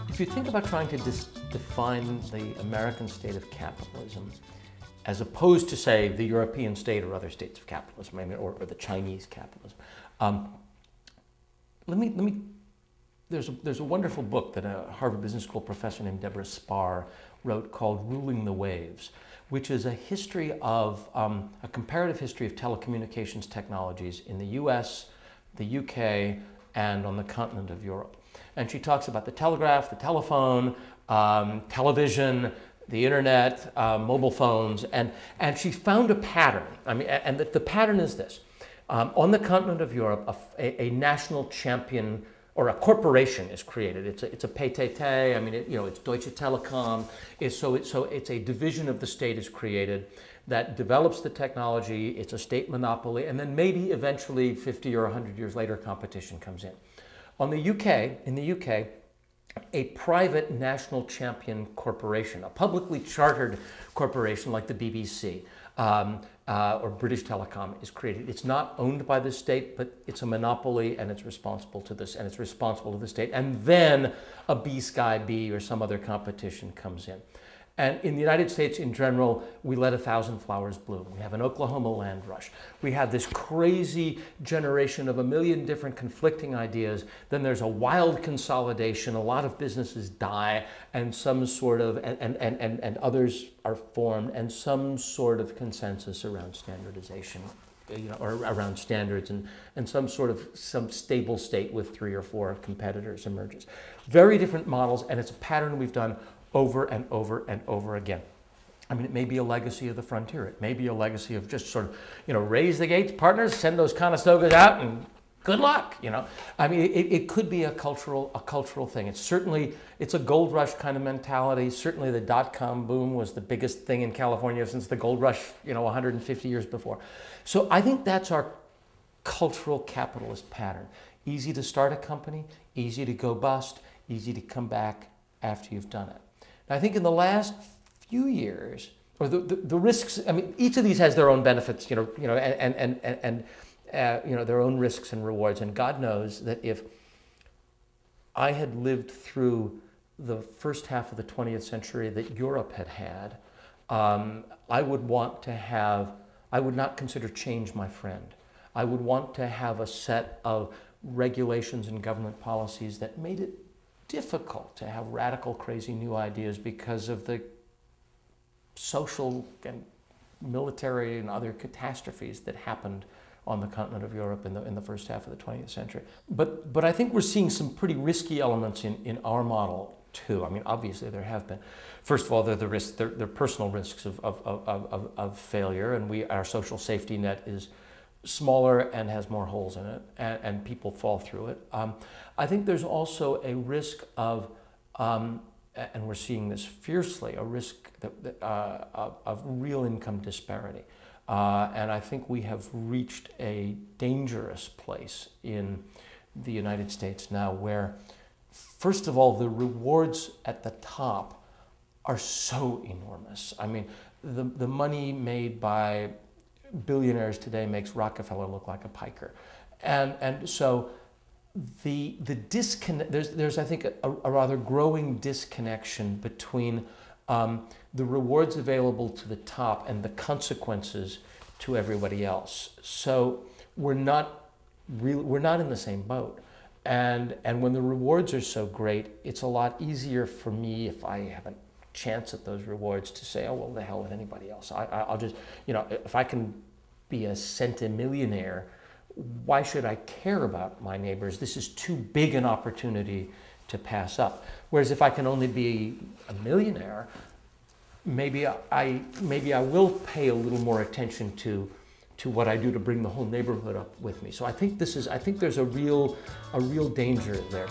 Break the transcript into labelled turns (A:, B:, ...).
A: If you think about trying to define the American state of capitalism, as opposed to, say, the European state or other states of capitalism, I mean, or the Chinese capitalism, there's a wonderful book that a Harvard Business School professor named Deborah Spar wrote called Ruling the Waves, which is a history of, a comparative history of telecommunications technologies in the US, the UK, and on the continent of Europe. And she talks about the telegraph, the telephone, television, the internet, mobile phones, and she found a pattern. I mean, and the pattern is this. On the continent of Europe, a national champion or a corporation is created. It's a PTT. I mean, it's Deutsche Telekom. So it's a division of the state is created that develops the technology. It's a state monopoly, and then maybe eventually 50 or 100 years later, competition comes in. In the UK, a private national champion corporation, a publicly chartered corporation like the BBC or British Telecom is created. It's not owned by the state, but it's a monopoly, and it's responsible to this, and it's responsible to the state. And then a B-Sky B or some other competition comes in. And in the United States, in general, we let 1,000 flowers bloom. We have an Oklahoma land rush. We have this crazy generation of 1 million different conflicting ideas. Then there's a wild consolidation. A lot of businesses die, and some sort of, and others are formed, and some sort of consensus around standardization, or around standards, and some stable state with 3 or 4 competitors emerges. Very different models, and it's a pattern we've done over and over and over again. I mean, it may be a legacy of the frontier. It may be a legacy of just sort of, raise the gates, partners, send those Conestogas out, and good luck, I mean, it could be a cultural thing. It's a gold rush kind of mentality. Certainly the dot-com boom was the biggest thing in California since the gold rush, 150 years before. So I think that's our cultural capitalist pattern. Easy to start a company, easy to go bust, easy to come back after you've done it. I think in the last few years, or the risks, I mean, each of these has their own benefits, and their own risks and rewards. And God knows that if I had lived through the first half of the 20th century that Europe had, I would not consider change my friend. I would want to have a set of regulations and government policies that made it difficult to have radical, crazy new ideas because of the social and military and other catastrophes that happened on the continent of Europe in the first half of the 20th century. But I think we're seeing some pretty risky elements in our model too. I mean, obviously there have been. First of all, they're personal risks of failure, and our social safety net is smaller and has more holes in it, and people fall through it. I think there's also a risk of, and we're seeing this fiercely, a risk of real income disparity. And I think we have reached a dangerous place in the United States now where, first of all, the rewards at the top are so enormous. I mean, the money made by billionaires today makes Rockefeller look like a piker. And so the disconnect, there's I think a rather growing disconnection between the rewards available to the top and the consequences to everybody else. So we're not in the same boat. And when the rewards are so great, it's a lot easier for me, if I have a chance at those rewards, to say, oh, well, the hell with anybody else. I'll just, if I can be a centimillionaire, why should I care about my neighbors? This is too big an opportunity to pass up. Whereas if I can only be a millionaire, maybe I will pay a little more attention to what I do to bring the whole neighborhood up with me. So I think there's a real danger there.